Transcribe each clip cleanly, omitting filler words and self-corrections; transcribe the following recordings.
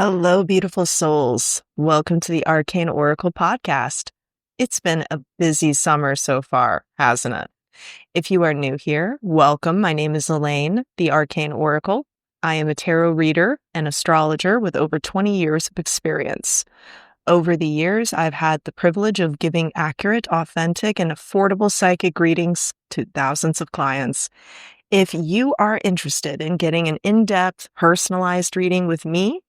Hello, beautiful souls. Welcome to the Arcane Oracle podcast. It's been a busy summer so far, hasn't it? If you are new here, welcome. My name is Elaine, the Arcane Oracle. I am a tarot reader and astrologer with over 20 years of experience. Over the years, I've had the privilege of giving accurate, authentic, and affordable psychic readings to thousands of clients. If you are interested in getting an in-depth, personalized reading with me,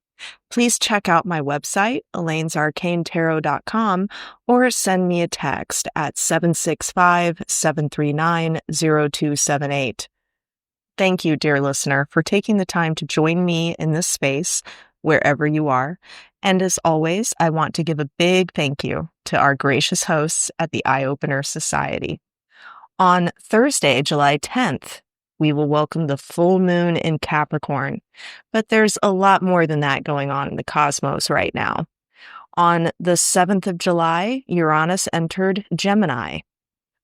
please check out my website, elainesarcanetarot.com, or send me a text at 765-739-0278. Thank you, dear listener, for taking the time to join me in this space, wherever you are. And as always, I want to give a big thank you to our gracious hosts at the Eye Opener Society. On Thursday, July 10th, we will welcome the full moon in Capricorn. But there's a lot more than that going on in the cosmos right now. On the 7th of July, Uranus entered Gemini.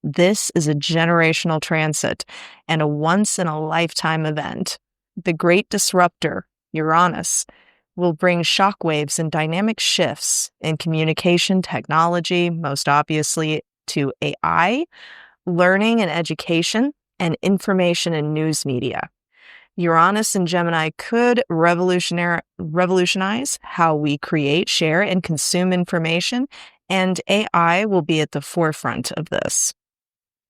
This is a generational transit and a once-in-a-lifetime event. The great disruptor, Uranus, will bring shockwaves and dynamic shifts in communication technology, most obviously to AI, learning and education, and information and news media. Uranus and Gemini could revolutionize how we create, share, and consume information, and AI will be at the forefront of this.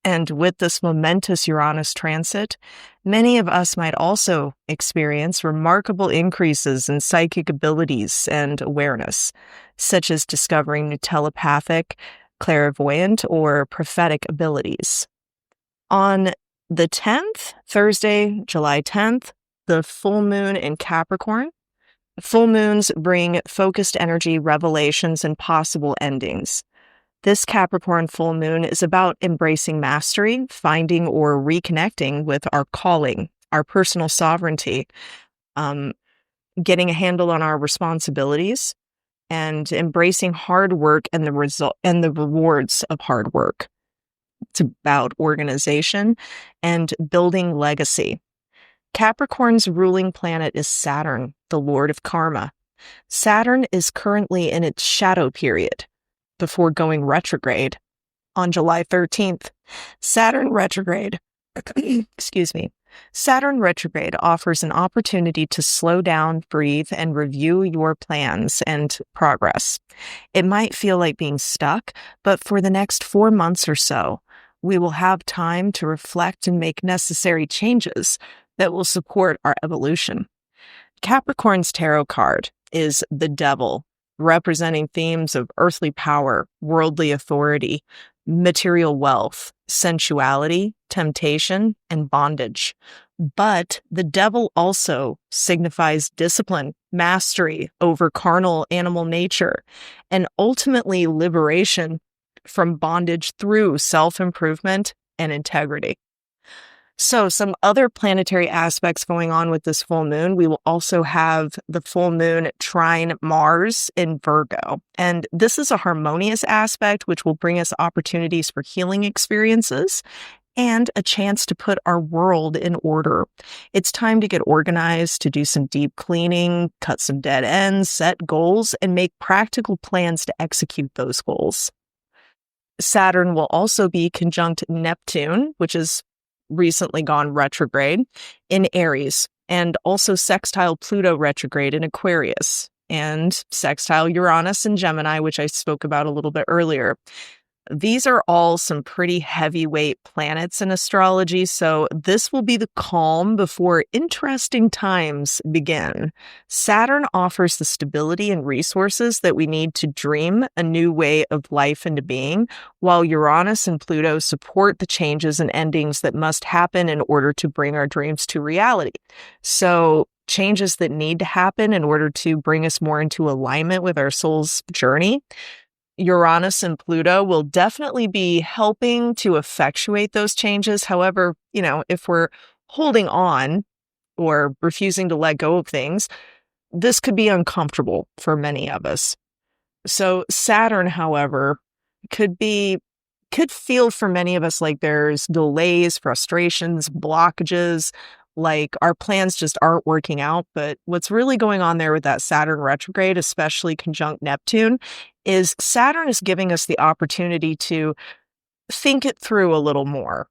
And with this momentous Uranus transit, many of us might also experience remarkable increases in psychic abilities and awareness, such as discovering new telepathic, clairvoyant, or prophetic abilities. On the 10th, Thursday, July 10th, the full moon in Capricorn. Full moons bring focused energy, revelations, and possible endings. This Capricorn full moon is about embracing mastery, finding or reconnecting with our calling, our personal sovereignty, getting a handle on our responsibilities, and embracing hard work and the rewards of hard work. It's about organization and building legacy. Capricorn's ruling planet is Saturn, the lord of karma. Saturn is currently in its shadow period before going retrograde on July 13th. Saturn retrograde, Saturn retrograde offers an opportunity to slow down, breathe, and review your plans and progress. It might feel like being stuck, but for the next 4 months or so, we will have time to reflect and make necessary changes that will support our evolution. Capricorn's tarot card is the Devil, representing themes of earthly power, worldly authority, material wealth, sensuality, temptation, and bondage. But the Devil also signifies discipline, mastery over carnal animal nature, and ultimately liberation from bondage through self-improvement and integrity. So some other planetary aspects going on with this full moon. We will also have the full moon trine Mars in Virgo. And this is a harmonious aspect, which will bring us opportunities for healing experiences and a chance to put our world in order. It's time to get organized, to do some deep cleaning, cut some dead ends, set goals, and make practical plans to execute those goals. Saturn will also be conjunct Neptune, which has recently gone retrograde, in Aries, and also sextile Pluto retrograde in Aquarius, and sextile Uranus in Gemini, which I spoke about a little bit earlier. These are all some pretty heavyweight planets in astrology, so this will be the calm before interesting times begin. Saturn offers the stability and resources that we need to dream a new way of life into being, while Uranus and Pluto support the changes and endings that must happen in order to bring our dreams to reality. So changes that need to happen in order to bring us more into alignment with our soul's journey. Uranus and Pluto will definitely be helping to effectuate those changes. However, if we're holding on or refusing to let go of things, this could be uncomfortable for many of us. So Saturn, however, could feel for many of us like there's delays, frustrations, blockages, like our plans just aren't working out. But what's really going on there with that Saturn retrograde, especially conjunct Neptune, is Saturn is giving us the opportunity to think it through a little more,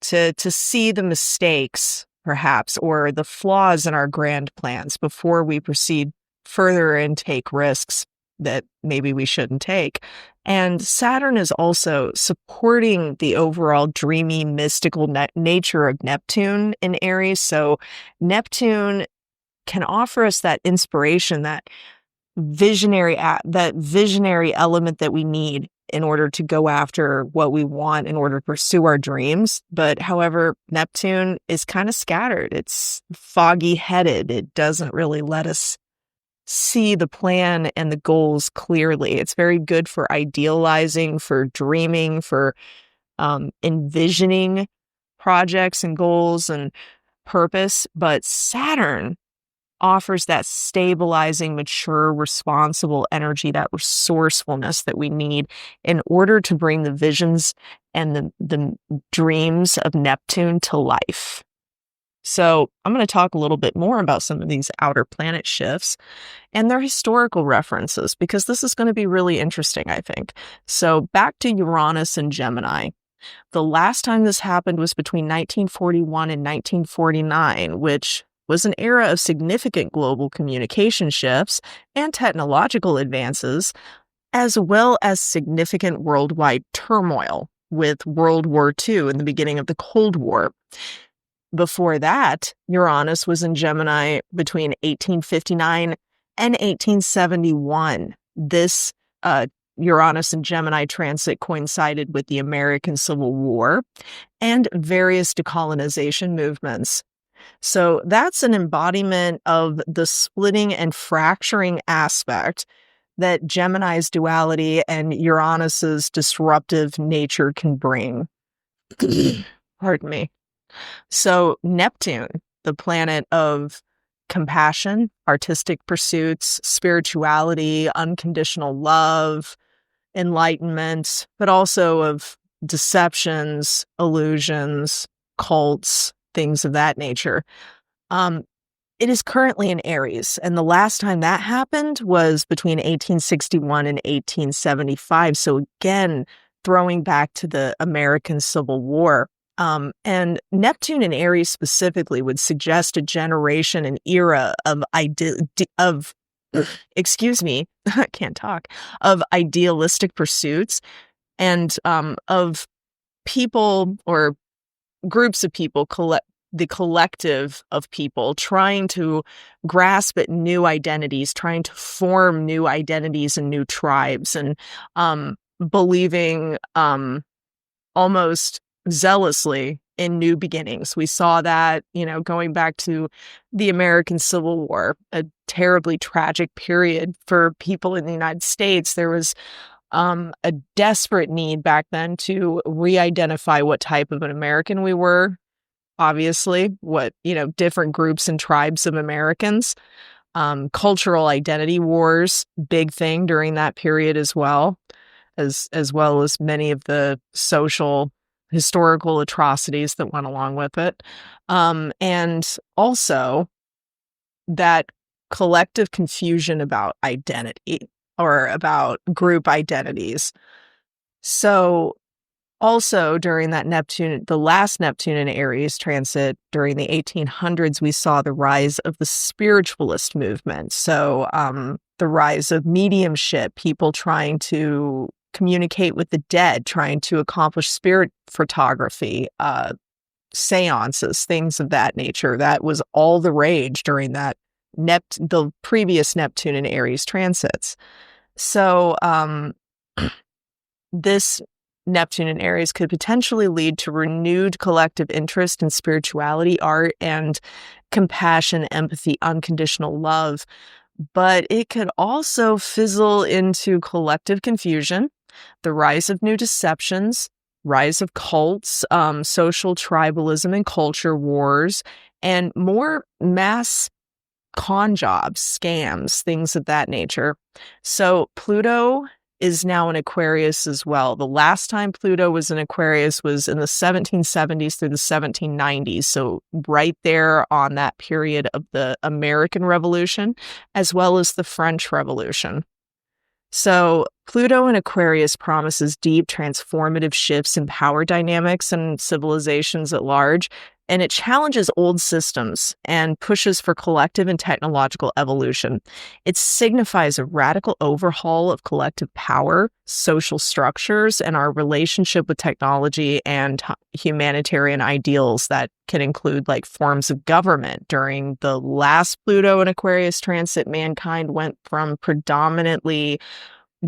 to see the mistakes perhaps or the flaws in our grand plans before we proceed further and take risks that maybe we shouldn't take. And Saturn is also supporting the overall dreamy, mystical nature of Neptune in Aries. So Neptune can offer us that inspiration, that visionary element that we need in order to go after what we want, in order to pursue our dreams. But however, Neptune is kind of scattered. It's foggy headed. It doesn't really let us see the plan and the goals clearly. It's very good for idealizing, for dreaming, for envisioning projects and goals and purpose. But Saturn offers that stabilizing, mature, responsible energy, that resourcefulness that we need in order to bring the visions and the dreams of Neptune to life. So I'm going to talk a little bit more about some of these outer planet shifts and their historical references, because this is going to be really interesting, I think. So back to Uranus and Gemini. The last time this happened was between 1941 and 1949, which was an era of significant global communication shifts and technological advances, as well as significant worldwide turmoil with World War II and the beginning of the Cold War. Before that, Uranus was in Gemini between 1859 and 1871. This Uranus and Gemini transit coincided with the American Civil War and various decolonization movements. So that's an embodiment of the splitting and fracturing aspect that Gemini's duality and Uranus's disruptive nature can bring. Pardon me. So Neptune, the planet of compassion, artistic pursuits, spirituality, unconditional love, enlightenment, but also of deceptions, illusions, cults, things of that nature. It is currently in Aries, and the last time that happened was between 1861 and 1875. So again, throwing back to the American Civil War. And Neptune in Aries specifically would suggest a generation, an era of excuse me, I can't talk, of idealistic pursuits and of people or groups of people, the collective of people trying to grasp at new identities, trying to form new identities and new tribes, and believing almost zealously in new beginnings. We saw that, going back to the American Civil War, a terribly tragic period for people in the United States. There was a desperate need back then to re-identify what type of an American we were. Obviously, what, different groups and tribes of Americans. Cultural identity wars, big thing during that period as well as many of the social historical atrocities that went along with it. And also that collective confusion about identity or about group identities. So also during that the last Neptune in Aries transit during the 1800s, we saw the rise of the spiritualist movement. So the rise of mediumship, people trying to communicate with the dead, trying to accomplish spirit photography, seances, things of that nature. That was all the rage during that the previous Neptune and Aries transits. So this Neptune and Aries could potentially lead to renewed collective interest in spirituality, art, and compassion, empathy, unconditional love. But it could also fizzle into collective confusion, the rise of new deceptions, rise of cults, social tribalism and culture wars, and more mass con jobs, scams, things of that nature. So Pluto is now in Aquarius as well. The last time Pluto was in Aquarius was in the 1770s through the 1790s. So right there on that period of the American Revolution, as well as the French Revolution. So Pluto in Aquarius promises deep transformative shifts in power dynamics and civilizations at large, and it challenges old systems and pushes for collective and technological evolution. It signifies a radical overhaul of collective power, social structures, and our relationship with technology and humanitarian ideals that can include like forms of government. During the last Pluto in Aquarius transit, mankind went from predominantly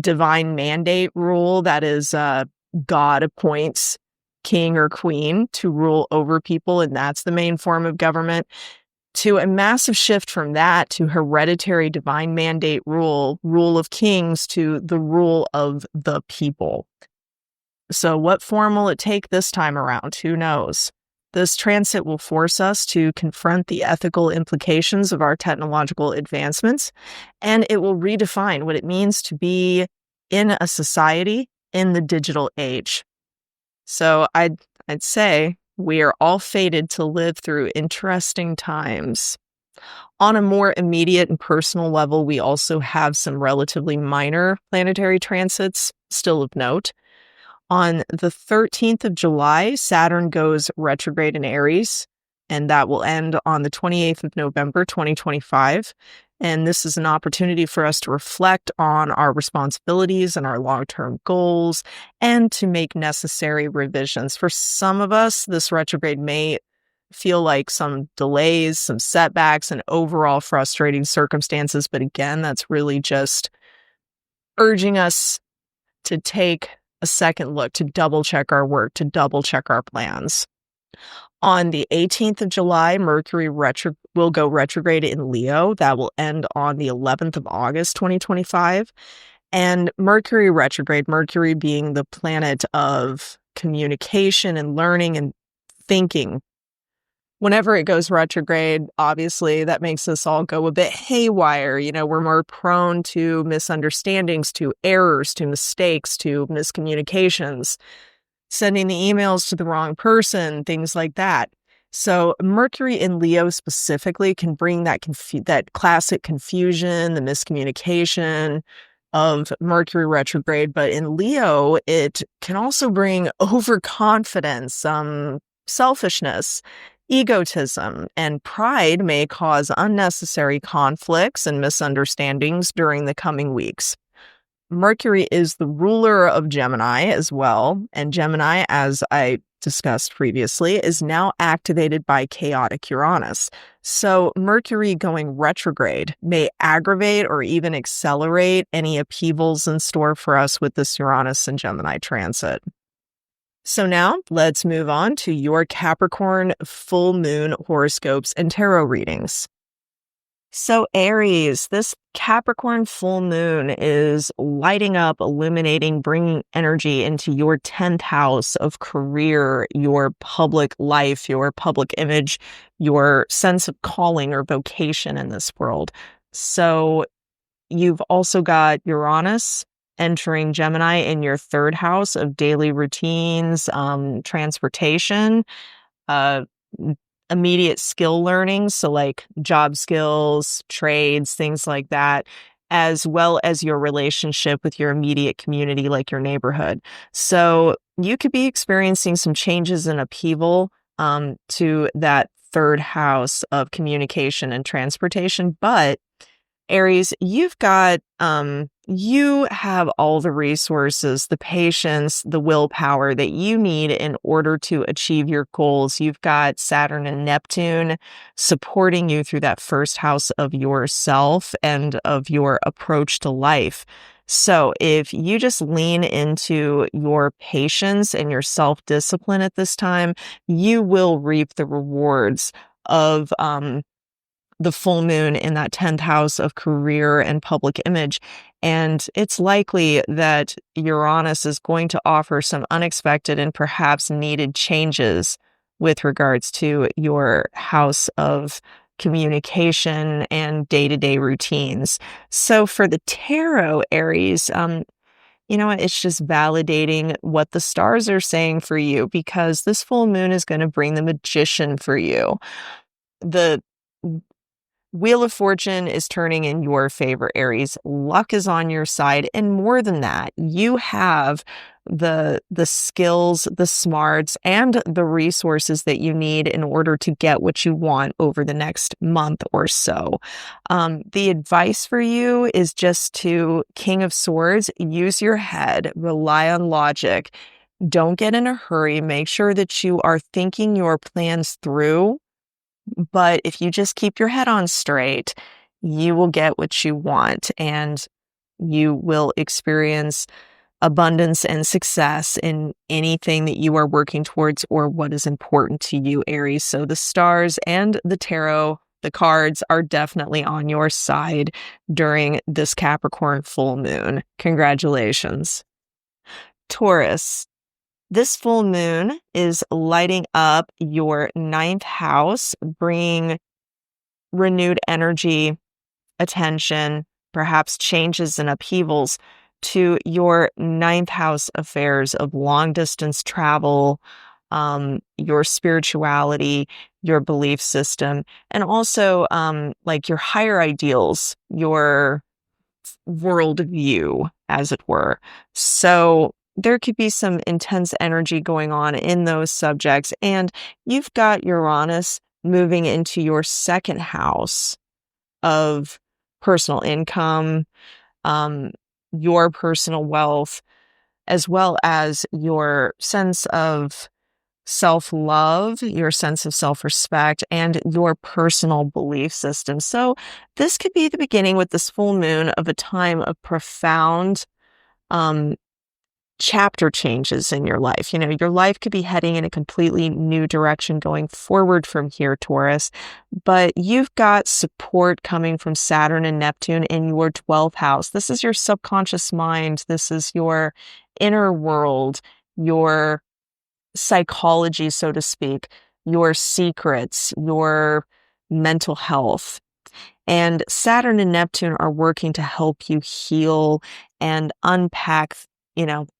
divine mandate rule, that is, God appoints king or queen to rule over people, and that's the main form of government, to a massive shift from that to hereditary divine mandate rule of kings, to the rule of the people. So what form will it take this time around? Who knows? This transit will force us to confront the ethical implications of our technological advancements, and it will redefine what it means to be in a society in the digital age. So I'd say we are all fated to live through interesting times. On a more immediate and personal level, we also have some relatively minor planetary transits still of note. On the 13th of July, Saturn goes retrograde in Aries, and that will end on the 28th of November, 2025. And this is an opportunity for us to reflect on our responsibilities and our long-term goals and to make necessary revisions. For some of us, this retrograde may feel like some delays, some setbacks, and overall frustrating circumstances. But again, that's really just urging us to take a second look, to double check our work, to double check our plans. On the 18th of July, Mercury will go retrograde in Leo. That will end on the 11th of August, 2025. And Mercury retrograde, Mercury being the planet of communication and learning and thinking. Whenever it goes retrograde, obviously that makes us all go a bit haywire. You know, we're more prone to misunderstandings, to errors, to mistakes, to miscommunications, sending the emails to the wrong person, things like that. So Mercury in Leo specifically can bring that that classic confusion, the miscommunication of Mercury retrograde. But in Leo, it can also bring overconfidence, selfishness, egotism, and pride may cause unnecessary conflicts and misunderstandings during the coming weeks. Mercury is the ruler of Gemini as well, and Gemini, as I discussed previously, is now activated by chaotic Uranus. So Mercury going retrograde may aggravate or even accelerate any upheavals in store for us with this Uranus and Gemini transit. So now let's move on to your Capricorn full moon horoscopes and tarot readings. So Aries, this Capricorn full moon is lighting up, illuminating, bringing energy into your 10th house of career, your public life, your public image, your sense of calling or vocation in this world. So you've also got Uranus entering Gemini in your 3rd house of daily routines, transportation, immediate skill learning, so like job skills, trades, things like that, as well as your relationship with your immediate community, like your neighborhood. So you could be experiencing some changes in upheaval to that 3rd house of communication and transportation. But Aries, you've got, you have all the resources, the patience, the willpower that you need in order to achieve your goals. You've got Saturn and Neptune supporting you through that 1st house of yourself and of your approach to life. So if you just lean into your patience and your self-discipline at this time, you will reap the rewards of, the full moon in that 10th house of career and public image. And it's likely that Uranus is going to offer some unexpected and perhaps needed changes with regards to your house of communication and day-to-day routines. So for the tarot, Aries, You know what? It's just validating what the stars are saying for you, because this full moon is going to bring the magician for you. The Wheel of Fortune is turning in your favor, Aries. Luck is on your side. And more than that, you have the skills, the smarts, and the resources that you need in order to get what you want over the next month or so. The advice for you is just to, King of Swords, use your head, rely on logic. Don't get in a hurry. Make sure that you are thinking your plans through. But if you just keep your head on straight, you will get what you want, and you will experience abundance and success in anything that you are working towards or what is important to you, Aries. So the stars and the tarot, the cards, are definitely on your side during this Capricorn full moon. Congratulations. Taurus. This full moon is lighting up your ninth house, bringing renewed energy, attention, perhaps changes and upheavals to your ninth house affairs of long distance travel, your spirituality, your belief system, and also like your higher ideals, your worldview, as it were. So there could be some intense energy going on in those subjects. And you've got Uranus moving into your second house of personal income, your personal wealth, as well as your sense of self-love, your sense of self-respect, and your personal belief system. So this could be the beginning with this full moon of a time of profound chapter changes in your life. You know, your life could be heading in a completely new direction going forward from here, Taurus, but you've got support coming from Saturn and Neptune in your 12th house. This is your subconscious mind. This is your inner world, your psychology, so to speak, your secrets, your mental health. And Saturn and Neptune are working to help you heal and unpack,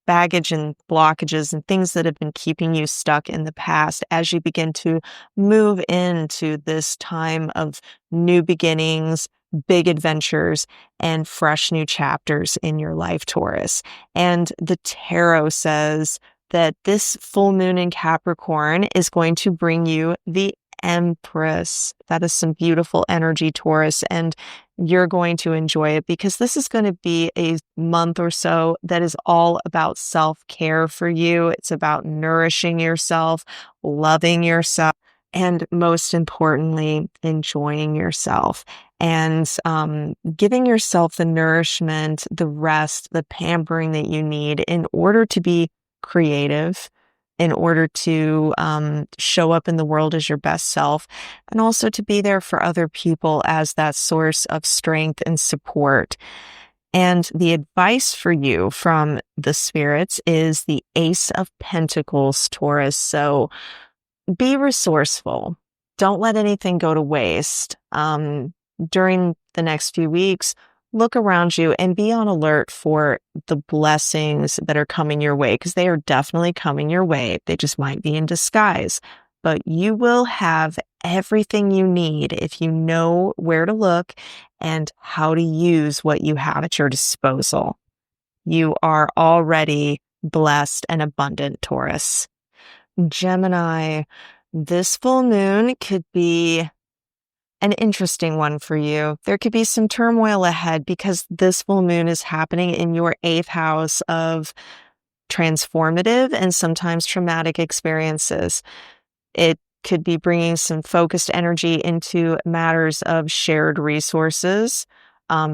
baggage and blockages and things that have been keeping you stuck in the past as you begin to move into this time of new beginnings, big adventures, and fresh new chapters in your life, Taurus. And the tarot says that this full moon in Capricorn is going to bring you the Empress. That is some beautiful energy, Taurus, and you're going to enjoy it because this is going to be a month or so that is all about self-care for you. It's about nourishing yourself, loving yourself, and most importantly, enjoying yourself and giving yourself the nourishment, the rest, the pampering that you need in order to be creative, in order to show up in the world as your best self, and also to be there for other people as that source of strength and support. And the advice for you from the spirits is the Ace of Pentacles, Taurus. So be resourceful. Don't let anything go to waste. During the next few weeks, look around you and be on alert for the blessings that are coming your way, because they are definitely coming your way. They just might be in disguise, but you will have everything you need if you know where to look and how to use what you have at your disposal. You are already blessed and abundant, Taurus. Gemini, this full moon could be an interesting one for you. There could be some turmoil ahead because this full moon is happening in your 8th house of transformative and sometimes traumatic experiences. It could be bringing some focused energy into matters of shared resources,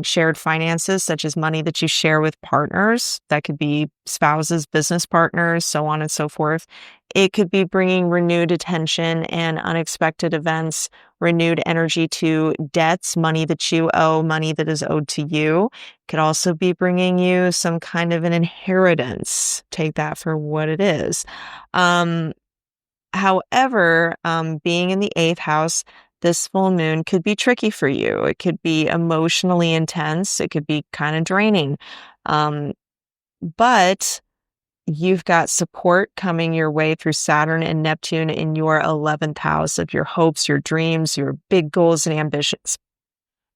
shared finances, such as money that you share with partners. That could be spouses, business partners, so on and so forth. It could be bringing renewed attention and unexpected events, renewed energy to debts, money that you owe, money that is owed to you. It could also be bringing you some kind of an inheritance. Take that for what it is. However, being in the 8th house, this full moon could be tricky for you. It could be emotionally intense. It could be kind of draining. But you've got support coming your way through Saturn and Neptune in your 11th house of your hopes, your dreams, your big goals and ambitions,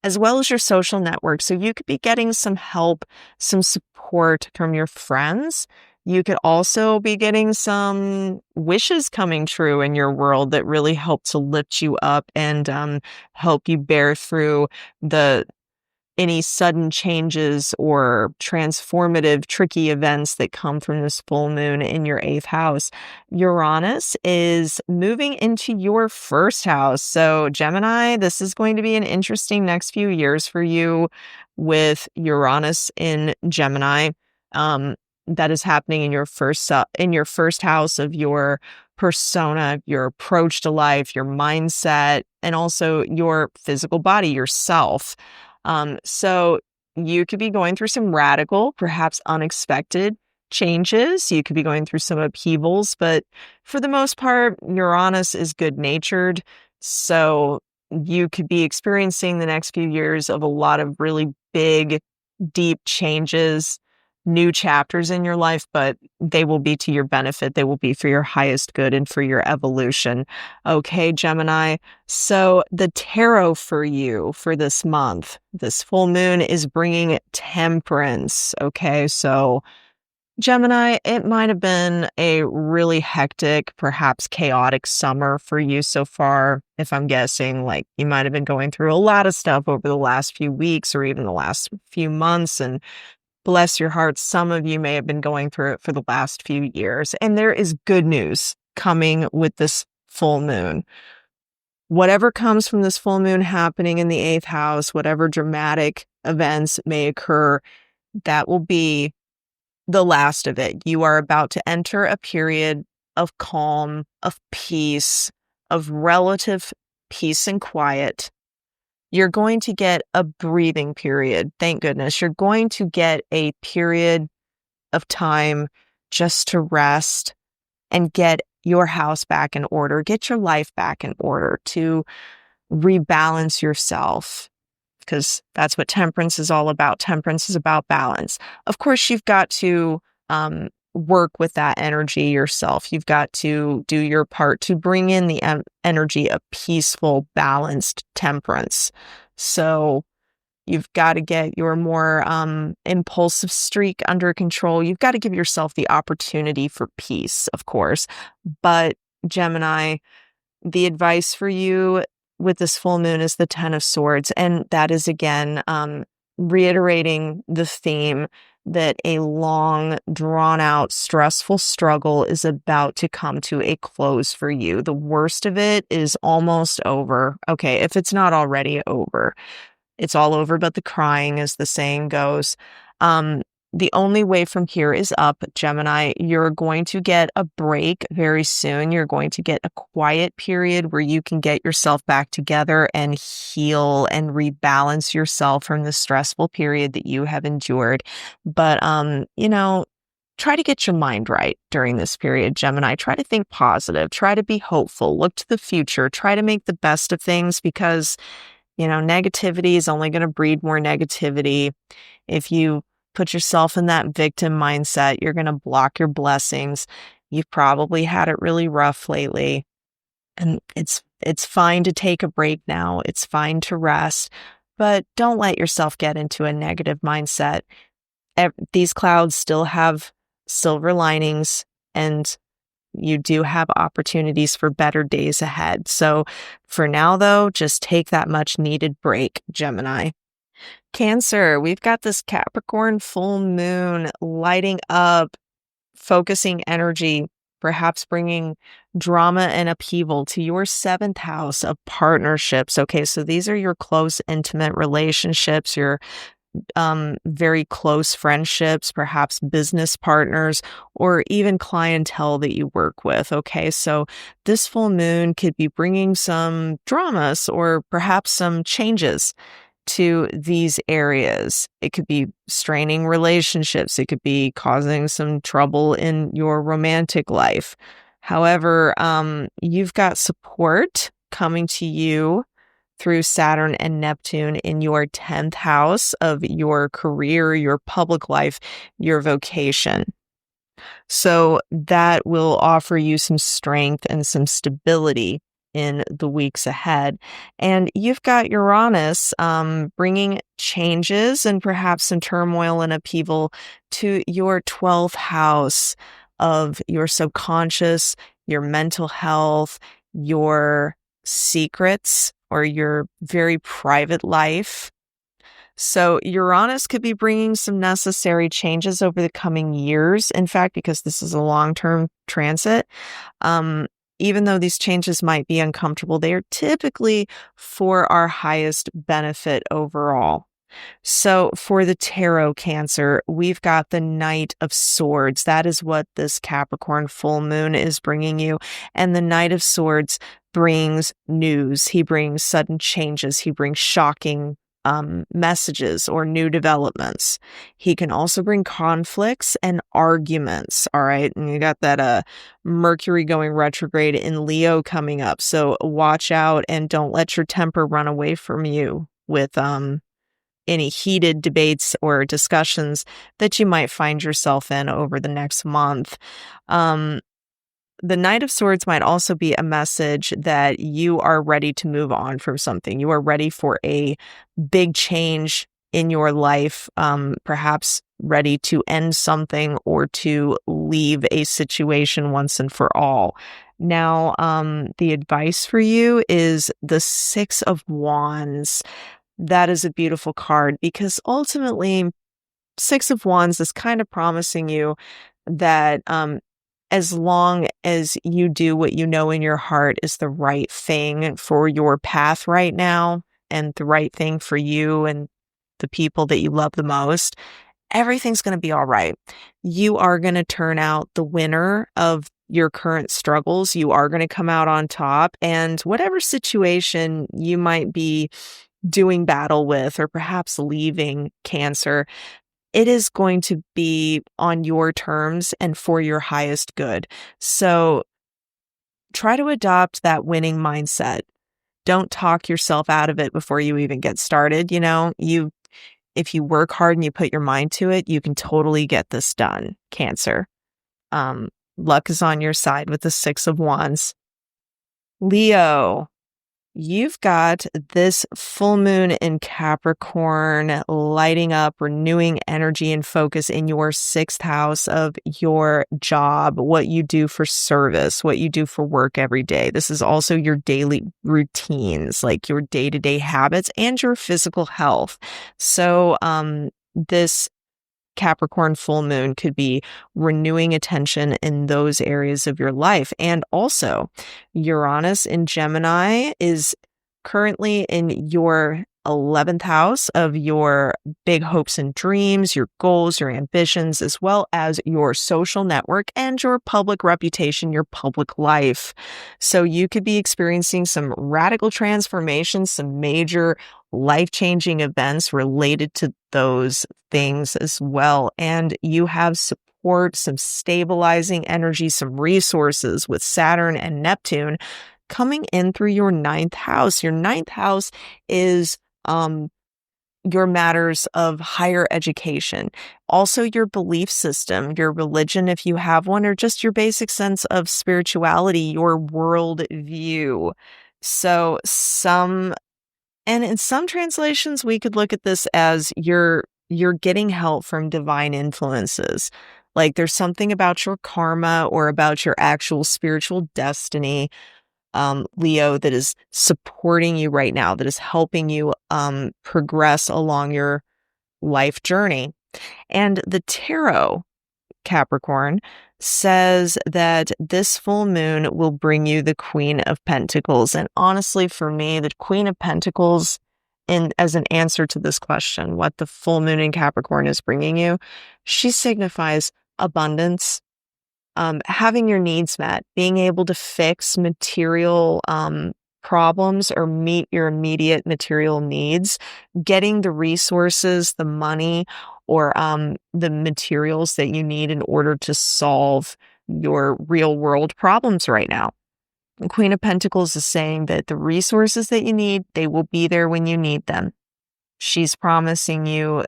as well as your social network. So you could be getting some help, some support from your friends. You could also be getting some wishes coming true in your world that really help to lift you up and help you bear through the any sudden changes or transformative, tricky events that come from this full moon in your 8th house. Uranus is moving into your 1st house. So, Gemini, this is going to be an interesting next few years for you with Uranus in Gemini. That is happening in your first house of your persona, your approach to life, your mindset, and also your physical body, yourself. So you could be going through some radical, perhaps unexpected changes. You could be going through some upheavals, but for the most part, Uranus is good-natured. So you could be experiencing the next few years of a lot of really big, deep changes, new chapters in your life, but they will be to your benefit. They will be for your highest good and for your evolution. Okay, Gemini. So the tarot for you for this month, this full moon is bringing temperance. Okay, so Gemini, it might have been a really hectic, perhaps chaotic summer for you so far. If I'm guessing, like you might have been going through a lot of stuff over the last few weeks or even the last few months. And bless your heart, some of you may have been going through it for the last few years. And there is good news coming with this full moon. Whatever comes from this full moon happening in the 8th house, whatever dramatic events may occur, that will be the last of it. You are about to enter a period of calm, of peace, of relative peace and quiet. You're going to get a breathing period. Thank goodness. You're going to get a period of time just to rest and get your house back in order, get your life back in order, to rebalance yourself, because that's what temperance is all about. Temperance is about balance. Of course, you've got to work with that energy yourself. You've got to do your part to bring in the energy of peaceful, balanced temperance. So you've got to get your more impulsive streak under control. You've got to give yourself the opportunity for peace, of course. But Gemini, the advice for you with this full moon is the 10 of Swords. And that is, again, reiterating the theme that a long, drawn-out, stressful struggle is about to come to a close for you. The worst of it is almost over. Okay, if it's not already over. It's all over but the crying, as the saying goes. The only way from here is up, Gemini. You're going to get a break very soon. You're going to get a quiet period where you can get yourself back together and heal and rebalance yourself from the stressful period that you have endured. But, try to get your mind right during this period, Gemini. Try to think positive. Try to be hopeful. Look to the future. Try to make the best of things, because negativity is only going to breed more negativity. If you put yourself in that victim mindset, you're going to block your blessings. You've probably had it really rough lately. And it's fine to take a break now. It's fine to rest, but don't let yourself get into a negative mindset. These clouds still have silver linings, and you do have opportunities for better days ahead. So for now, though, just take that much needed break, Gemini. Cancer, we've got this Capricorn full moon lighting up, focusing energy, perhaps bringing drama and upheaval to your 7th house of partnerships. Okay, so these are your close, intimate relationships, your very close friendships, perhaps business partners, or even clientele that you work with. Okay, so this full moon could be bringing some dramas or perhaps some changes to these areas. It could be straining relationships. It could be causing some trouble in your romantic life. However, you've got support coming to you through Saturn and Neptune in your 10th house of your career, your public life, your vocation. So that will offer you some strength and some stability in the weeks ahead. And you've got Uranus bringing changes and perhaps some turmoil and upheaval to your 12th house of your subconscious, your mental health, your secrets, or your very private life. So Uranus could be bringing some necessary changes over the coming years. In fact, because this is a long-term transit, even though these changes might be uncomfortable, they are typically for our highest benefit overall. So for the tarot, Cancer, we've got the Knight of Swords. That is what this Capricorn full moon is bringing you. And the Knight of Swords brings news. He brings sudden changes. He brings shocking messages or new developments. He can also bring conflicts and arguments. All right. And you got that Mercury going retrograde in Leo coming up. So watch out and don't let your temper run away from you with any heated debates or discussions that you might find yourself in over the next month. The Knight of Swords might also be a message that you are ready to move on from something. You are ready for a big change in your life, perhaps ready to end something or to leave a situation once and for all. Now, the advice for you is the Six of Wands. That is a beautiful card because ultimately, Six of Wands is kind of promising you that as long as you do what you know in your heart is the right thing for your path right now and the right thing for you and the people that you love the most, everything's going to be all right. You are going to turn out the winner of your current struggles. You are going to come out on top, and whatever situation you might be doing battle with or perhaps leaving, Cancer, it is going to be on your terms and for your highest good. So try to adopt that winning mindset. Don't talk yourself out of it before you even get started. You know, if you work hard and you put your mind to it, you can totally get this done, Cancer. Luck is on your side with the Six of Wands. Leo, you've got this full moon in Capricorn lighting up, renewing energy and focus in your 6th house of your job, what you do for service, what you do for work every day. This is also your daily routines, like your day-to-day habits and your physical health. So this Capricorn full moon could be renewing attention in those areas of your life. And also, Uranus in Gemini is currently in your 11th house of your big hopes and dreams, your goals, your ambitions, as well as your social network and your public reputation, your public life. So you could be experiencing some radical transformations, some major life-changing events related to those things as well. And you have support, some stabilizing energy, some resources with Saturn and Neptune coming in through your 9th house. Your 9th house is your matters of higher education, also your belief system, your religion, if you have one, or just your basic sense of spirituality, your world view. So in some translations, we could look at this as you're getting help from divine influences. Like there's something about your karma or about your actual spiritual destiny, Leo, that is supporting you right now, that is helping you progress along your life journey. And the tarot, Capricorn, says that this full moon will bring you the Queen of Pentacles. And honestly, for me, the Queen of Pentacles, as an answer to this question, what the full moon in Capricorn is bringing you, she signifies abundance, having your needs met, being able to fix material problems or meet your immediate material needs, getting the resources, the money, or the materials that you need in order to solve your real world problems right now. The Queen of Pentacles is saying that the resources that you need, they will be there when you need them. She's promising you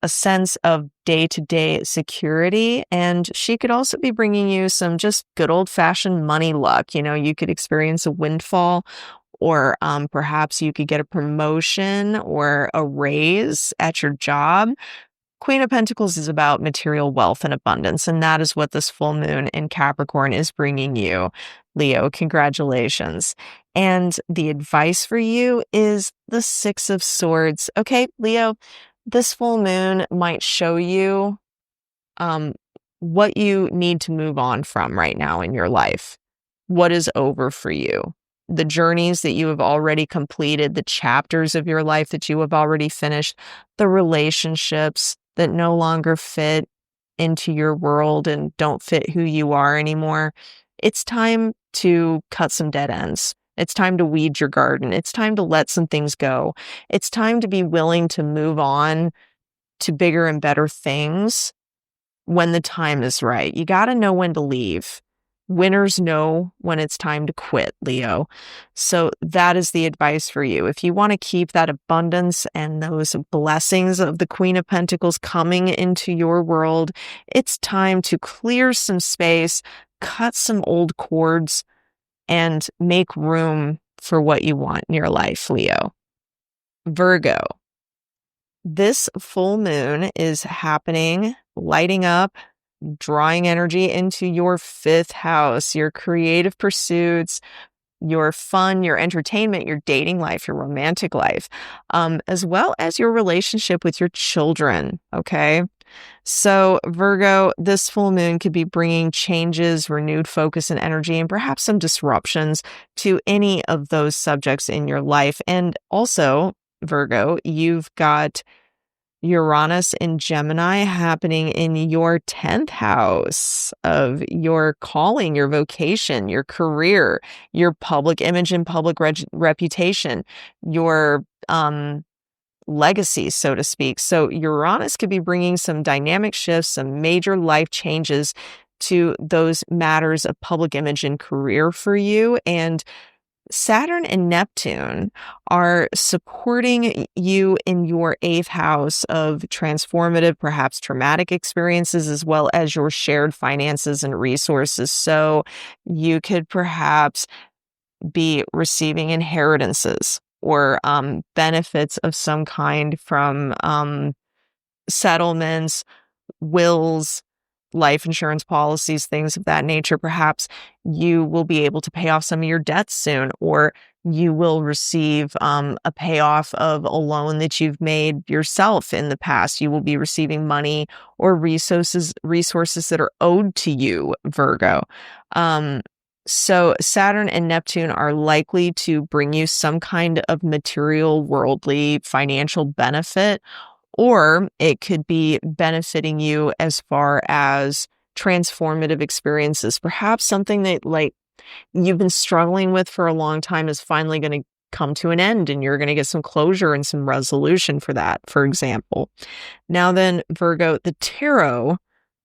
a sense of day-to-day security, and she could also be bringing you some just good old-fashioned money luck. You could experience a windfall, or perhaps you could get a promotion or a raise at your job. Queen of Pentacles is about material wealth and abundance, and that is what this full moon in Capricorn is bringing you. Leo, congratulations. And the advice for you is the Six of Swords. Okay, Leo, this full moon might show you what you need to move on from right now in your life. What is over for you? The journeys that you have already completed, the chapters of your life that you have already finished, the relationships that no longer fit into your world and don't fit who you are anymore. It's time to cut some dead ends. It's time to weed your garden. It's time to let some things go. It's time to be willing to move on to bigger and better things when the time is right. You got to know when to leave. Winners know when it's time to quit, Leo. So that is the advice for you. If you want to keep that abundance and those blessings of the Queen of Pentacles coming into your world, it's time to clear some space, cut some old cords, and make room for what you want in your life, Leo. Virgo. This full moon is happening, lighting up, drawing energy into your 5th house, your creative pursuits, your fun, your entertainment, your dating life, your romantic life, as well as your relationship with your children. Okay. So Virgo, this full moon could be bringing changes, renewed focus and energy, and perhaps some disruptions to any of those subjects in your life. And also, Virgo, you've got Uranus in Gemini happening in your 10th house of your calling, your vocation, your career, your public image and public reputation, your legacy, so to speak. So Uranus could be bringing some dynamic shifts, some major life changes to those matters of public image and career for you. And Saturn and Neptune are supporting you in your 8th house of transformative, perhaps traumatic experiences, as well as your shared finances and resources. So you could perhaps be receiving inheritances or benefits of some kind from settlements, wills, life insurance policies, things of that nature. Perhaps you will be able to pay off some of your debts soon, or you will receive a payoff of a loan that you've made yourself in the past. You will be receiving money or resources that are owed to you, Virgo. So Saturn and Neptune are likely to bring you some kind of material, worldly, financial benefit, or it could be benefiting you as far as transformative experiences. Perhaps something that you've been struggling with for a long time is finally going to come to an end, and you're going to get some closure and some resolution for that, for example. Now then, Virgo, the tarot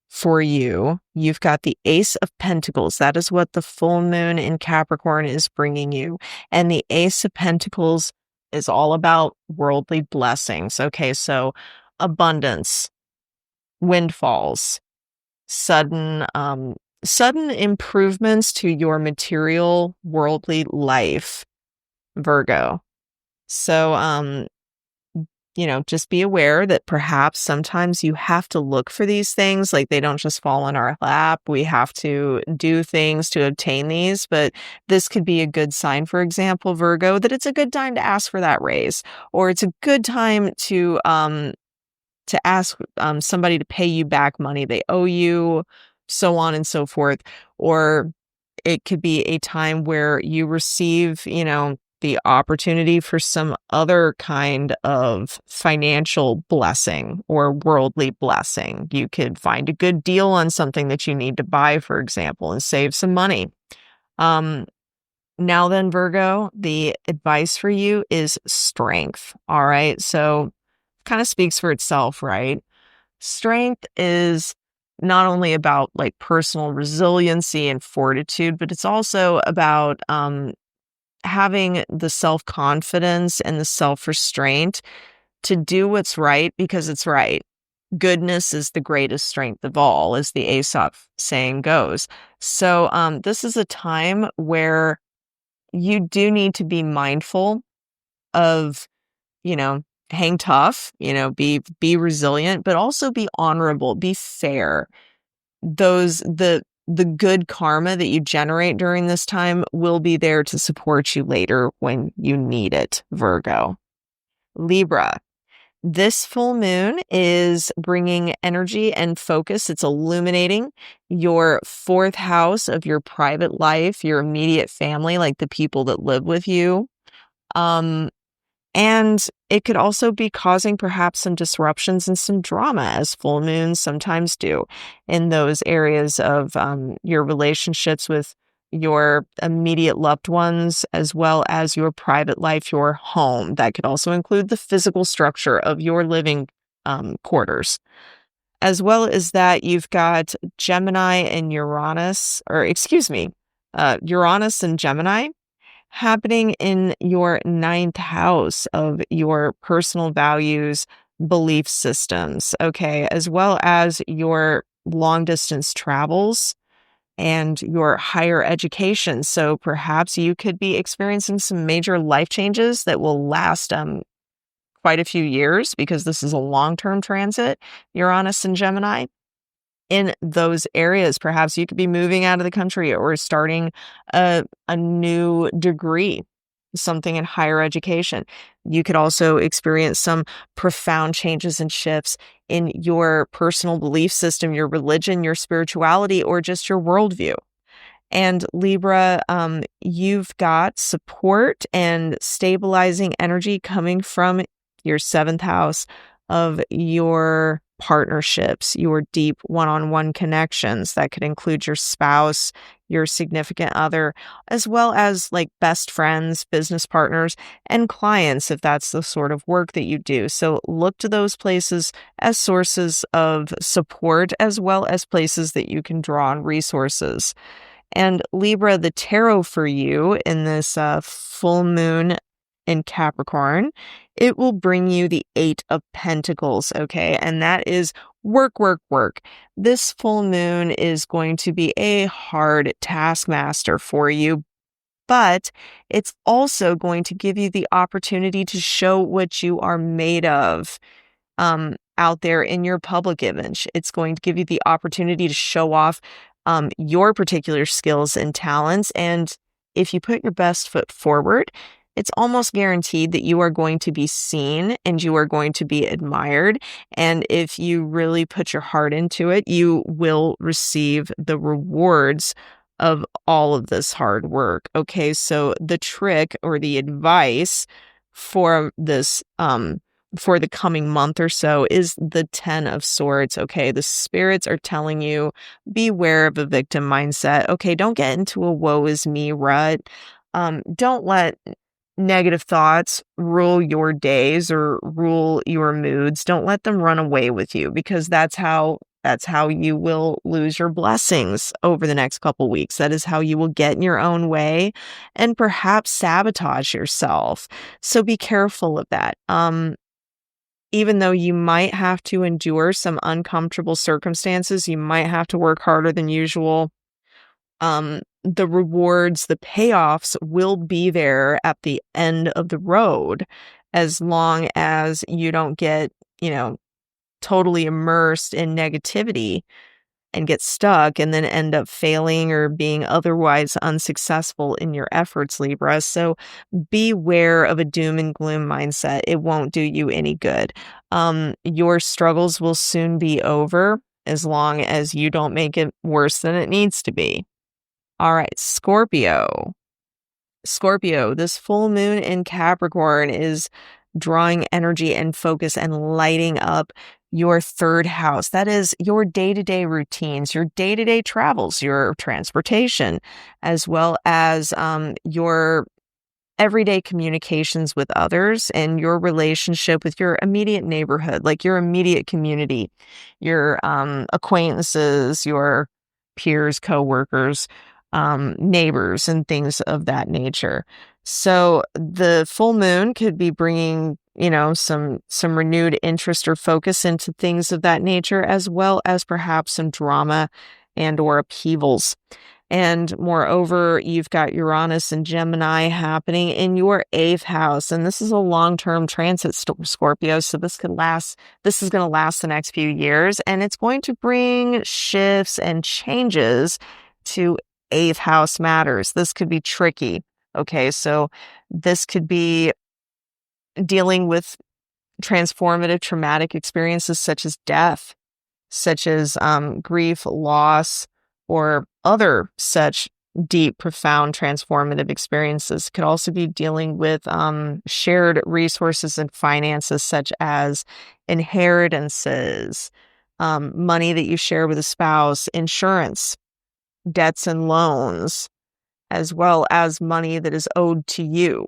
for you, you've got the Ace of Pentacles. That is what the full moon in Capricorn is bringing you. And the Ace of Pentacles is all about worldly blessings. Okay, so abundance, windfalls, sudden improvements to your material worldly life, Virgo. So just be aware that perhaps sometimes you have to look for these things. Like, they don't just fall in our lap. We have to do things to obtain these. But this could be a good sign, for example, Virgo, that it's a good time to ask for that raise, or it's a good time to ask somebody to pay you back money they owe you, so on and so forth. Or it could be a time where you receive, the opportunity for some other kind of financial blessing or worldly blessing. You could find a good deal on something that you need to buy, for example, and save some money. Now then, Virgo, the advice for you is strength. All right. So kind of speaks for itself, right? Strength is not only about like personal resiliency and fortitude, but it's also about having the self-confidence and the self-restraint to do what's right because it's right. Goodness is the greatest strength of all, as the Aesop saying goes. So this is a time where you do need to be mindful of, hang tough, be resilient, but also be honorable, be fair. The good karma that you generate during this time will be there to support you later when you need it, Virgo. Libra. This full moon is bringing energy and focus. It's illuminating your fourth house of your private life, your immediate family, like the people that live with you. And it could also be causing perhaps some disruptions and some drama, as full moons sometimes do, in those areas of your relationships with your immediate loved ones, as well as your private life, your home. That could also include the physical structure of your living quarters. As well as that, you've got Gemini and Uranus, Uranus and Gemini happening in your ninth house of your personal values, belief systems, okay, as well as your long distance travels and your higher education. So perhaps you could be experiencing some major life changes that will last quite a few years, because this is a long-term transit, Uranus and Gemini. In those areas, perhaps you could be moving out of the country or starting a new degree, something in higher education. You could also experience some profound changes and shifts in your personal belief system, your religion, your spirituality, or just your worldview. And Libra, you've got support and stabilizing energy coming from your seventh house of your partnerships, your deep one-on-one connections. That could include your spouse, your significant other, as well as like best friends, business partners, and clients, if that's the sort of work that you do. So look to those places as sources of support, as well as places that you can draw on resources. And Libra, the tarot for you in this full moon in Capricorn, it will bring you the Eight of Pentacles, okay? And that is work, work, work. This full moon is going to be a hard taskmaster for you, but it's also going to give you the opportunity to show what you are made of out there in your public image. It's going to give you the opportunity to show off your particular skills and talents. And if you put your best foot forward, it's almost guaranteed that you are going to be seen and you are going to be admired. And if you really put your heart into it, you will receive the rewards of all of this hard work. Okay, so the trick or the advice for this, for the coming month or so is the 10 of Swords. Okay, the spirits are telling you, beware of a victim mindset. Okay, don't get into a woe is me rut. Don't let negative thoughts rule your days or rule your moods. Don't let them run away with you, because that's how you will lose your blessings over the next couple weeks. That is how you will get in your own way and perhaps sabotage yourself. So be careful of that. Even though you might have to endure some uncomfortable circumstances, you might have to work harder than usual. The rewards, the payoffs will be there at the end of the road, as long as you don't get, totally immersed in negativity and get stuck and then end up failing or being otherwise unsuccessful in your efforts, Libra. So beware of a doom and gloom mindset. It won't do you any good. Your struggles will soon be over, as long as you don't make it worse than it needs to be. All right, Scorpio. Scorpio, this full moon in Capricorn is drawing energy and focus and lighting up your third house. That is your day-to-day routines, your day-to-day travels, your transportation, as well as your everyday communications with others and your relationship with your immediate neighborhood, like your immediate community, your acquaintances, your peers, coworkers, neighbors, and things of that nature. So the full moon could be bringing, some renewed interest or focus into things of that nature, as well as perhaps some drama and or upheavals. And moreover, you've got Uranus and Gemini happening in your 8th house. And this is a long-term transit, Scorpio. So this is going to last the next few years. And it's going to bring shifts and changes to 8th house matters. This could be tricky. Okay, so this could be dealing with transformative traumatic experiences such as death, such as grief, loss, or other such deep, profound, transformative experiences. Could also be dealing with shared resources and finances, such as inheritances, money that you share with a spouse, insurance, debts and loans, as well as money that is owed to you.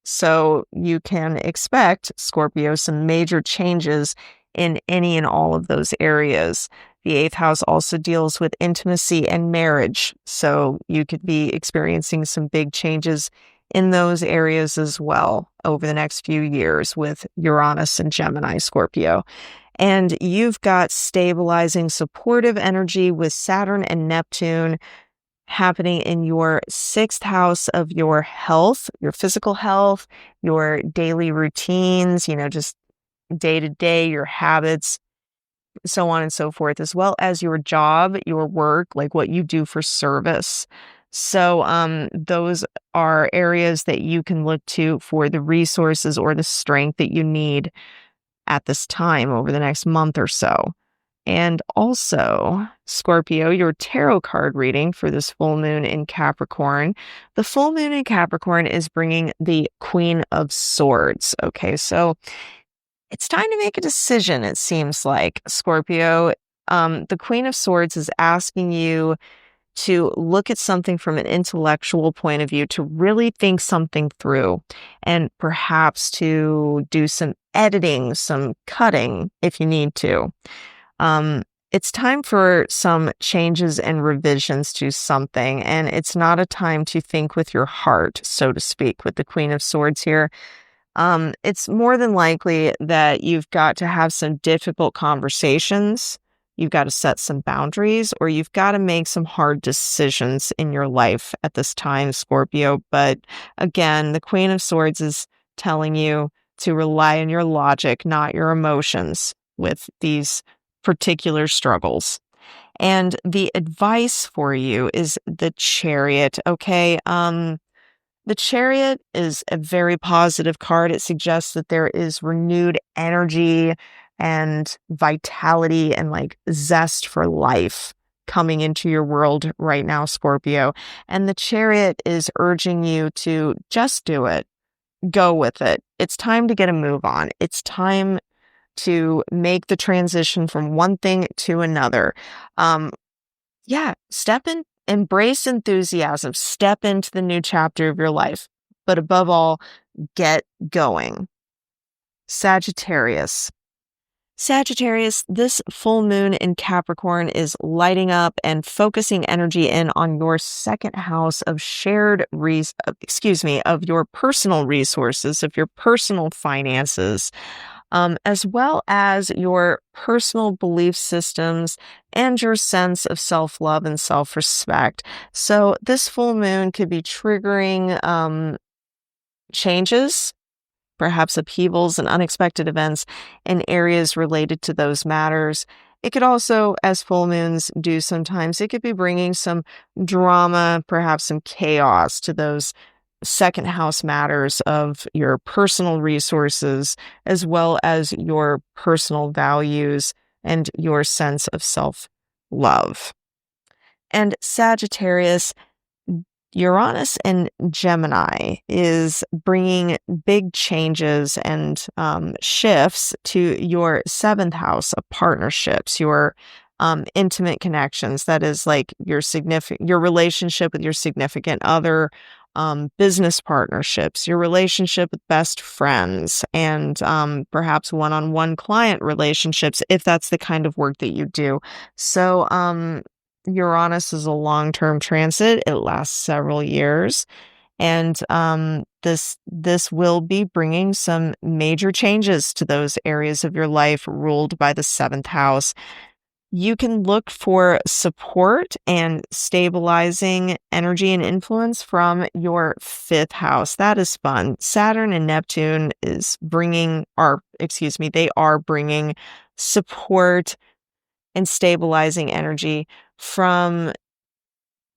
So you can expect, Scorpio, some major changes in any and all of those areas. The 8th house also deals with intimacy and marriage. So you could be experiencing some big changes in those areas as well over the next few years with Uranus and Gemini, Scorpio. And you've got stabilizing, supportive energy with Saturn and Neptune happening in your 6th house of your health, your physical health, your daily routines, just day to day, your habits, so on and so forth, as well as your job, your work, like what you do for service. So those are areas that you can look to for the resources or the strength that you need at this time over the next month or so. And also, Scorpio, your tarot card reading for this full moon in Capricorn. The full moon in Capricorn is bringing the Queen of Swords. Okay, so it's time to make a decision, it seems like, Scorpio. The Queen of Swords is asking you to look at something from an intellectual point of view, to really think something through, and perhaps to do some editing, some cutting if you need to. It's time for some changes and revisions to something, and it's not a time to think with your heart, so to speak, with the Queen of Swords here. It's more than likely that you've got to have some difficult conversations, you've got to set some boundaries, or you've got to make some hard decisions in your life at this time, Scorpio. But again, the Queen of Swords is telling you to rely on your logic, not your emotions, with these particular struggles. And the advice for you is the Chariot. Okay. The Chariot is a very positive card. It suggests that there is renewed energy and vitality and like zest for life coming into your world right now, Scorpio. And the Chariot is urging you to just do it. Go with it. It's time to get a move on. It's time to make the transition from one thing to another. Step in, embrace enthusiasm, step into the new chapter of your life. But above all, get going. Sagittarius. Sagittarius, this full moon in Capricorn is lighting up and focusing energy in on your 2nd house of of your personal resources, of your personal finances, as well as your personal belief systems and your sense of self-love and self-respect. So this full moon could be triggering changes, perhaps upheavals and unexpected events in areas related to those matters. It could also, as full moons do sometimes, it could be bringing some drama, perhaps some chaos to those 2nd house matters of your personal resources, as well as your personal values and your sense of self-love. And Sagittarius, Uranus and Gemini is bringing big changes and shifts to your 7th house of partnerships, your intimate connections. That is like your relationship with your significant other, business partnerships, your relationship with best friends, and perhaps one-on-one client relationships, if that's the kind of work that you do. So Uranus is a long-term transit. It lasts several years. And this will be bringing some major changes to those areas of your life ruled by the seventh house. You can look for support and stabilizing energy and influence from your fifth house. That is fun. Saturn and Neptune they are bringing support and stabilizing energy from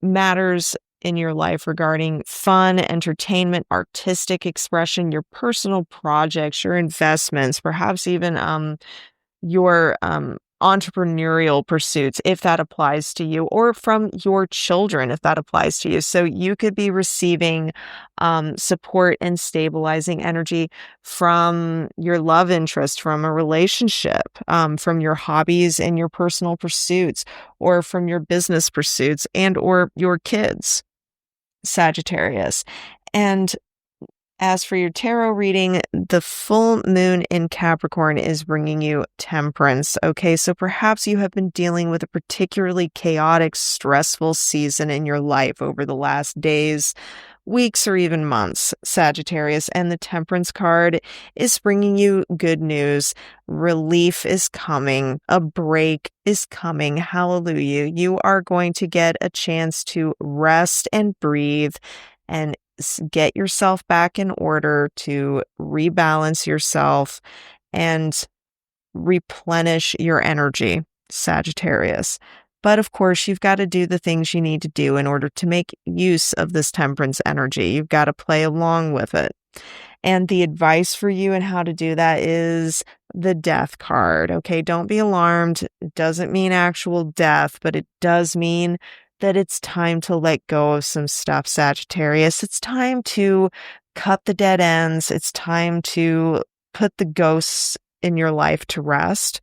matters in your life regarding fun, entertainment, artistic expression, your personal projects, your investments, perhaps even your entrepreneurial pursuits, if that applies to you, or from your children, if that applies to you. So you could be receiving support and stabilizing energy from your love interest, from a relationship, from your hobbies and your personal pursuits, or from your business pursuits and or your kids, Sagittarius. And as for your tarot reading, the full moon in Capricorn is bringing you temperance. Okay, so perhaps you have been dealing with a particularly chaotic, stressful season in your life over the last days, weeks, or even months, Sagittarius. And the temperance card is bringing you good news. Relief is coming. A break is coming. Hallelujah. You are going to get a chance to rest and breathe and get yourself back in order, to rebalance yourself and replenish your energy, Sagittarius. But of course, you've got to do the things you need to do in order to make use of this temperance energy. You've got to play along with it. And the advice for you and how to do that is the death card. Okay, don't be alarmed. It doesn't mean actual death, but it does mean that it's time to let go of some stuff, Sagittarius. It's time to cut the dead ends. It's time to put the ghosts in your life to rest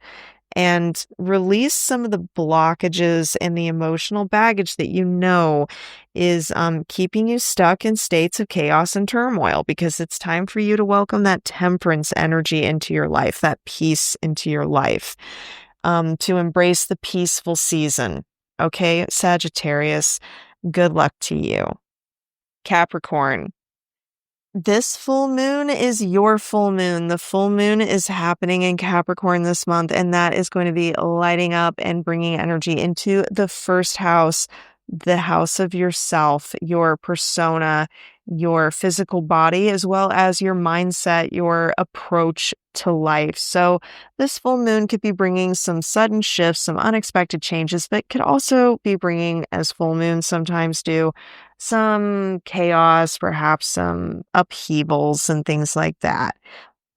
and release some of the blockages and the emotional baggage that you know is keeping you stuck in states of chaos and turmoil, because it's time for you to welcome that temperance energy into your life, that peace into your life, to embrace the peaceful season. Okay, Sagittarius, good luck to you. Capricorn. This full moon is your full moon. The full moon is happening in Capricorn this month, and that is going to be lighting up and bringing energy into the first house, the house of yourself, your persona, your physical body, as well as your mindset, your approach to life. So this full moon could be bringing some sudden shifts, some unexpected changes, but could also be bringing, as full moons sometimes do, some chaos, perhaps some upheavals and things like that.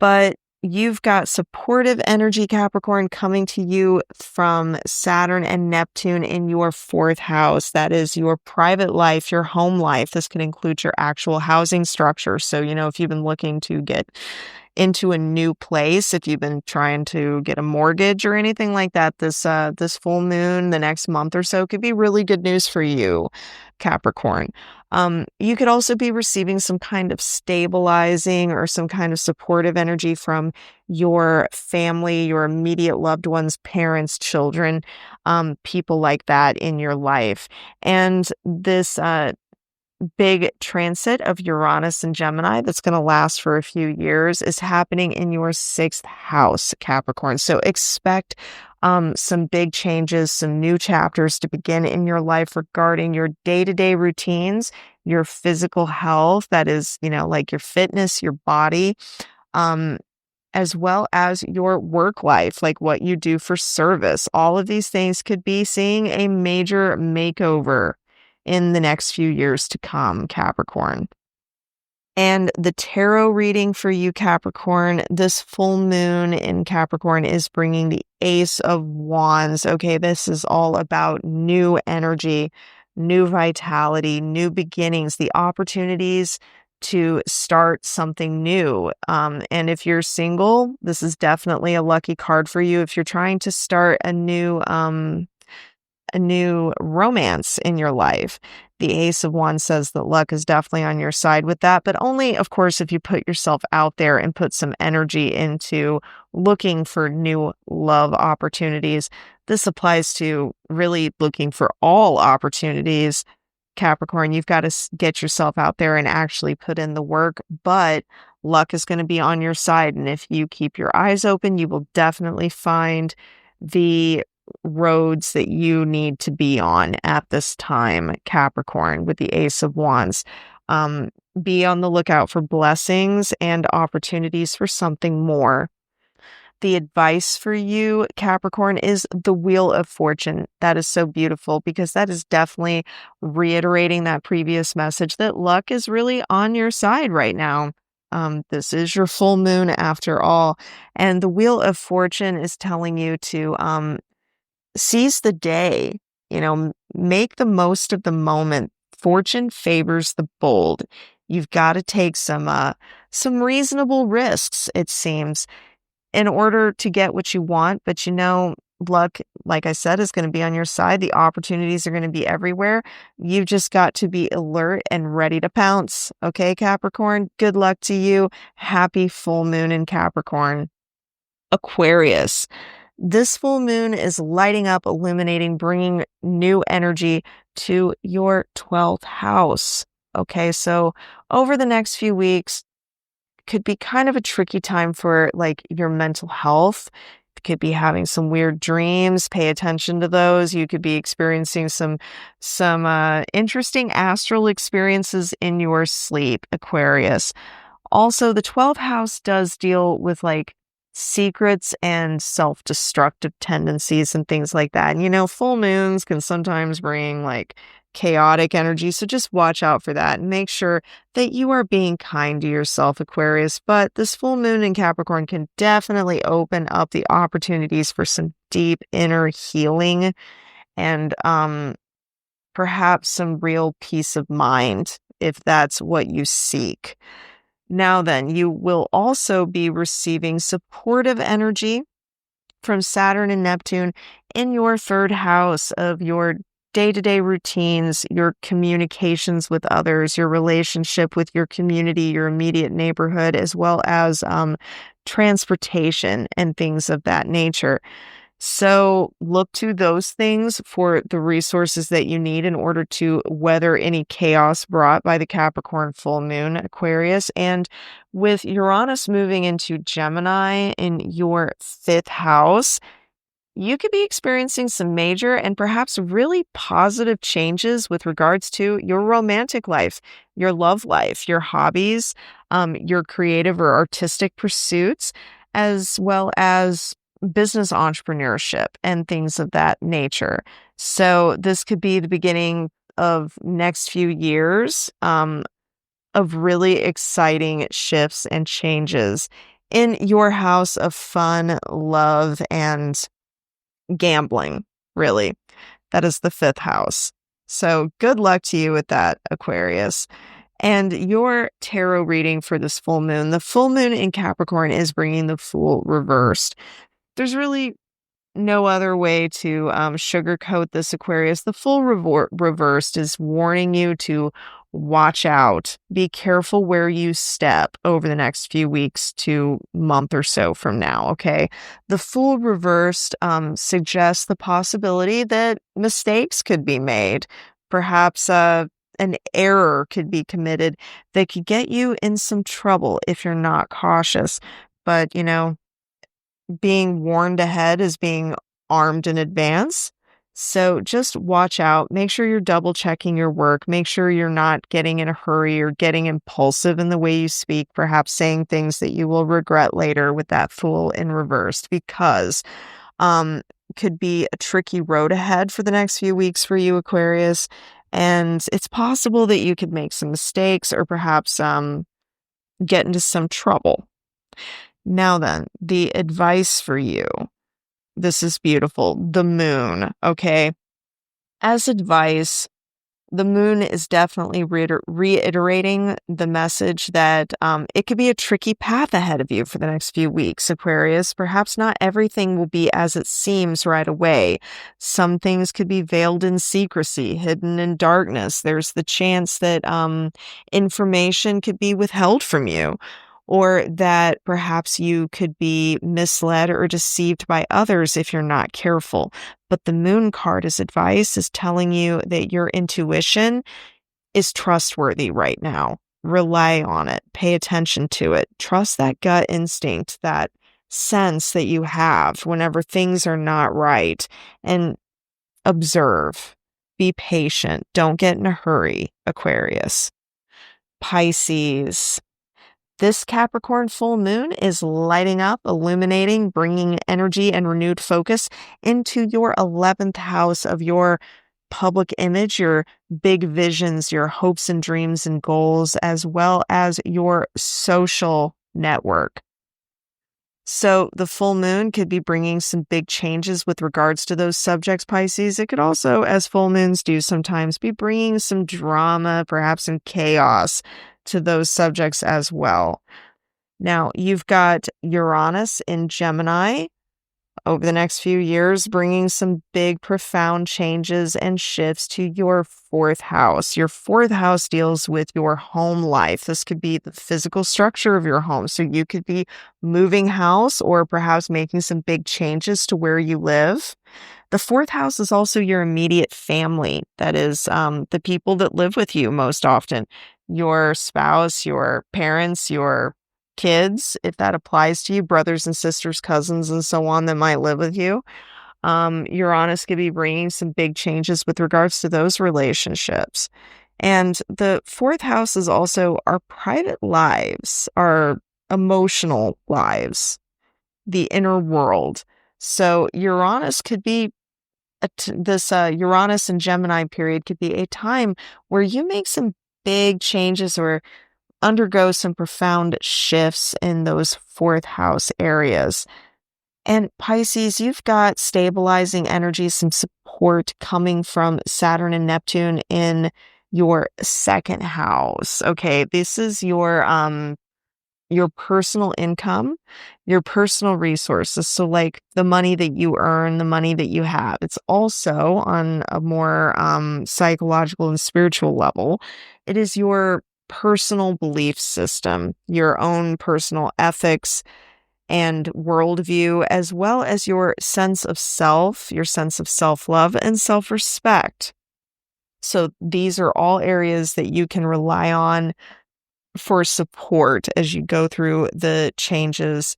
But you've got supportive energy, Capricorn, coming to you from Saturn and Neptune in your fourth house. That is your private life, your home life. This could include your actual housing structure. So, if you've been looking to get into a new place, if you've been trying to get a mortgage or anything like that, this full moon, the next month or so, could be really good news for you, Capricorn. You could also be receiving some kind of stabilizing or some kind of supportive energy from your family, your immediate loved ones, parents, children, people like that in your life. And this big transit of Uranus and Gemini that's going to last for a few years is happening in your sixth house, Capricorn. So expect some big changes, some new chapters to begin in your life regarding your day-to-day routines, your physical health, that is, like your fitness, your body, as well as your work life, like what you do for service. All of these things could be seeing a major makeover in the next few years to come, Capricorn. And the tarot reading for you, Capricorn, this full moon in Capricorn is bringing the Ace of Wands. Okay, this is all about new energy, new vitality, new beginnings, the opportunities to start something new. And if you're single, this is definitely a lucky card for you. If you're trying to start a new romance in your life, The Ace of Wands says that luck is definitely on your side with that, but only, of course, if you put yourself out there and put some energy into looking for new love opportunities. This applies to really looking for all opportunities. Capricorn, you've got to get yourself out there and actually put in the work, but luck is going to be on your side. And if you keep your eyes open, you will definitely find the roads that you need to be on at this time, Capricorn, with the Ace of Wands. Be on the lookout for blessings and opportunities for something more. The advice for you, Capricorn, is the Wheel of Fortune. That is so beautiful because that is definitely reiterating that previous message that luck is really on your side right now. This is your full moon after all. And the Wheel of Fortune is telling you to seize the day, make the most of the moment. Fortune favors the bold. You've got to take some reasonable risks, it seems, in order to get what you want. But luck, like I said, is going to be on your side. The opportunities are going to be everywhere. You've just got to be alert and ready to pounce. Okay, Capricorn? Good luck to you. Happy full moon in Capricorn. Aquarius. This full moon is lighting up, illuminating, bringing new energy to your 12th house. Okay, so over the next few weeks, could be kind of a tricky time for your mental health. You could be having some weird dreams. Pay attention to those. You could be experiencing some interesting astral experiences in your sleep, Aquarius. Also, the 12th house does deal with secrets and self-destructive tendencies and things like that. And full moons can sometimes bring chaotic energy. So just watch out for that and make sure that you are being kind to yourself, Aquarius. But this full moon in Capricorn can definitely open up the opportunities for some deep inner healing and perhaps some real peace of mind if that's what you seek. Now then, you will also be receiving supportive energy from Saturn and Neptune in your 3rd house of your day-to-day routines, your communications with others, your relationship with your community, your immediate neighborhood, as well as transportation and things of that nature. So look to those things for the resources that you need in order to weather any chaos brought by the Capricorn full moon, Aquarius. And with Uranus moving into Gemini in your 5th house, you could be experiencing some major and perhaps really positive changes with regards to your romantic life, your love life, your hobbies, your creative or artistic pursuits, as well as business entrepreneurship and things of that nature. So this could be the beginning of next few years of really exciting shifts and changes in your house of fun, love, and gambling, really. That is the 5th house. So good luck to you with that, Aquarius. And your tarot reading for this full moon, the full moon in Capricorn is bringing the Fool reversed. There's really no other way to sugarcoat this, Aquarius. The Fool reversed is warning you to watch out. Be careful where you step over the next few weeks to month or so from now, okay? The Fool reversed suggests the possibility that mistakes could be made. Perhaps an error could be committed that could get you in some trouble if you're not cautious. But, being warned ahead is being armed in advance. So just watch out. Make sure you're double checking your work. Make sure you're not getting in a hurry or getting impulsive in the way you speak, perhaps saying things that you will regret later with that Fool in reversed, because could be a tricky road ahead for the next few weeks for you, Aquarius. And it's possible that you could make some mistakes or perhaps get into some trouble. Now then, the advice for you. This is beautiful. The moon, okay? As advice, the moon is definitely reiterating the message that it could be a tricky path ahead of you for the next few weeks, Aquarius. Perhaps not everything will be as it seems right away. Some things could be veiled in secrecy, hidden in darkness. There's the chance that information could be withheld from you, or that perhaps you could be misled or deceived by others if you're not careful. But the moon card as advice is telling you that your intuition is trustworthy right now. Rely on it. Pay attention to it. Trust that gut instinct, that sense that you have whenever things are not right. And observe. Be patient. Don't get in a hurry, Aquarius. Pisces. This Capricorn full moon is lighting up, illuminating, bringing energy and renewed focus into your 11th house of your public image, your big visions, your hopes and dreams and goals, as well as your social network. So the full moon could be bringing some big changes with regards to those subjects, Pisces. It could also, as full moons do sometimes, be bringing some drama, perhaps some chaos to those subjects as well. Now, you've got Uranus in Gemini over the next few years, bringing some big, profound changes and shifts to your 4th house. Your 4th house deals with your home life. This could be the physical structure of your home. So you could be moving house or perhaps making some big changes to where you live. The 4th house is also your immediate family. That is the people that live with you most often. Your spouse, your parents, your kids, if that applies to you, brothers and sisters, cousins, and so on that might live with you. Uranus could be bringing some big changes with regards to those relationships. And the 4th house is also our private lives, our emotional lives, the inner world. So Uranus could be this Uranus and Gemini period could be a time where you make some big changes or undergo some profound shifts in those 4th house areas. And Pisces, you've got stabilizing energy, some support coming from Saturn and Neptune in your 2nd house. Okay, this is your personal income, your personal resources. So like the money that you earn, the money that you have. It's also on a more psychological and spiritual level. It is your personal belief system, your own personal ethics and worldview, as well as your sense of self, your sense of self-love and self-respect. So these are all areas that you can rely on for support as you go through the changes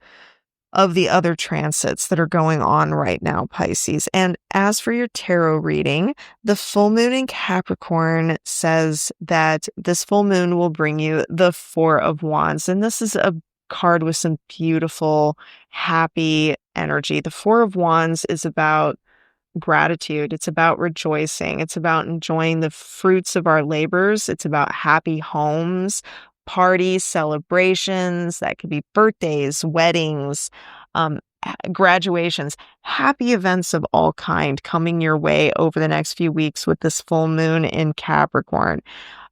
of the other transits that are going on right now, Pisces. And as for your tarot reading, the full moon in Capricorn says that this full moon will bring you the 4 of Wands. And this is a card with some beautiful, happy energy. The 4 of Wands is about gratitude. It's about rejoicing. It's about enjoying the fruits of our labors. It's about happy homes, parties, celebrations. That could be birthdays, weddings, graduations, happy events of all kind coming your way over the next few weeks with this full moon in Capricorn.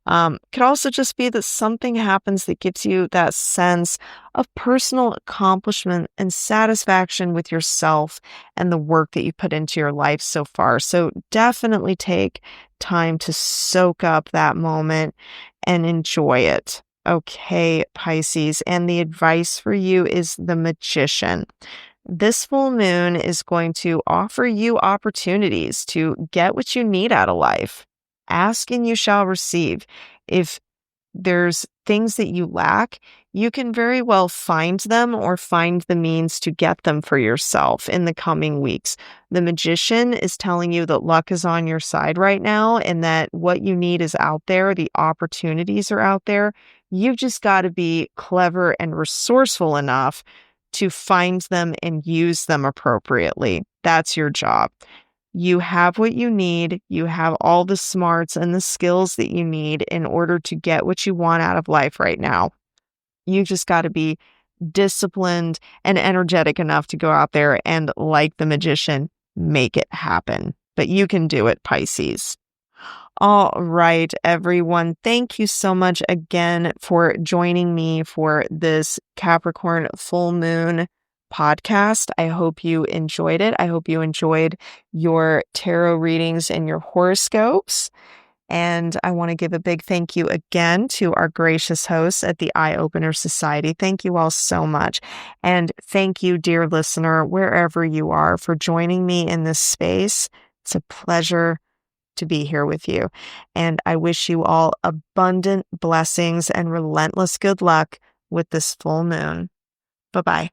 Could also just be that something happens that gives you that sense of personal accomplishment and satisfaction with yourself and the work that you put into your life so far. So definitely take time to soak up that moment and enjoy it. Okay, Pisces. And the advice for you is the Magician. This full moon is going to offer you opportunities to get what you need out of life. Ask and you shall receive. If there's things that you lack, you can very well find them or find the means to get them for yourself in the coming weeks. The Magician is telling you that luck is on your side right now and that what you need is out there. The opportunities are out there. You've just got to be clever and resourceful enough to find them and use them appropriately. That's your job. You have what you need. You have all the smarts and the skills that you need in order to get what you want out of life right now. You just got to be disciplined and energetic enough to go out there and, like the Magician, make it happen. But you can do it, Pisces. All right, everyone. Thank you so much again for joining me for this Capricorn full moon podcast. I hope you enjoyed it. I hope you enjoyed your tarot readings and your horoscopes. And I want to give a big thank you again to our gracious hosts at the Eye Opener Society. Thank you all so much. And thank you, dear listener, wherever you are, for joining me in this space. It's a pleasure to be here with you. And I wish you all abundant blessings and relentless good luck with this full moon. Bye-bye.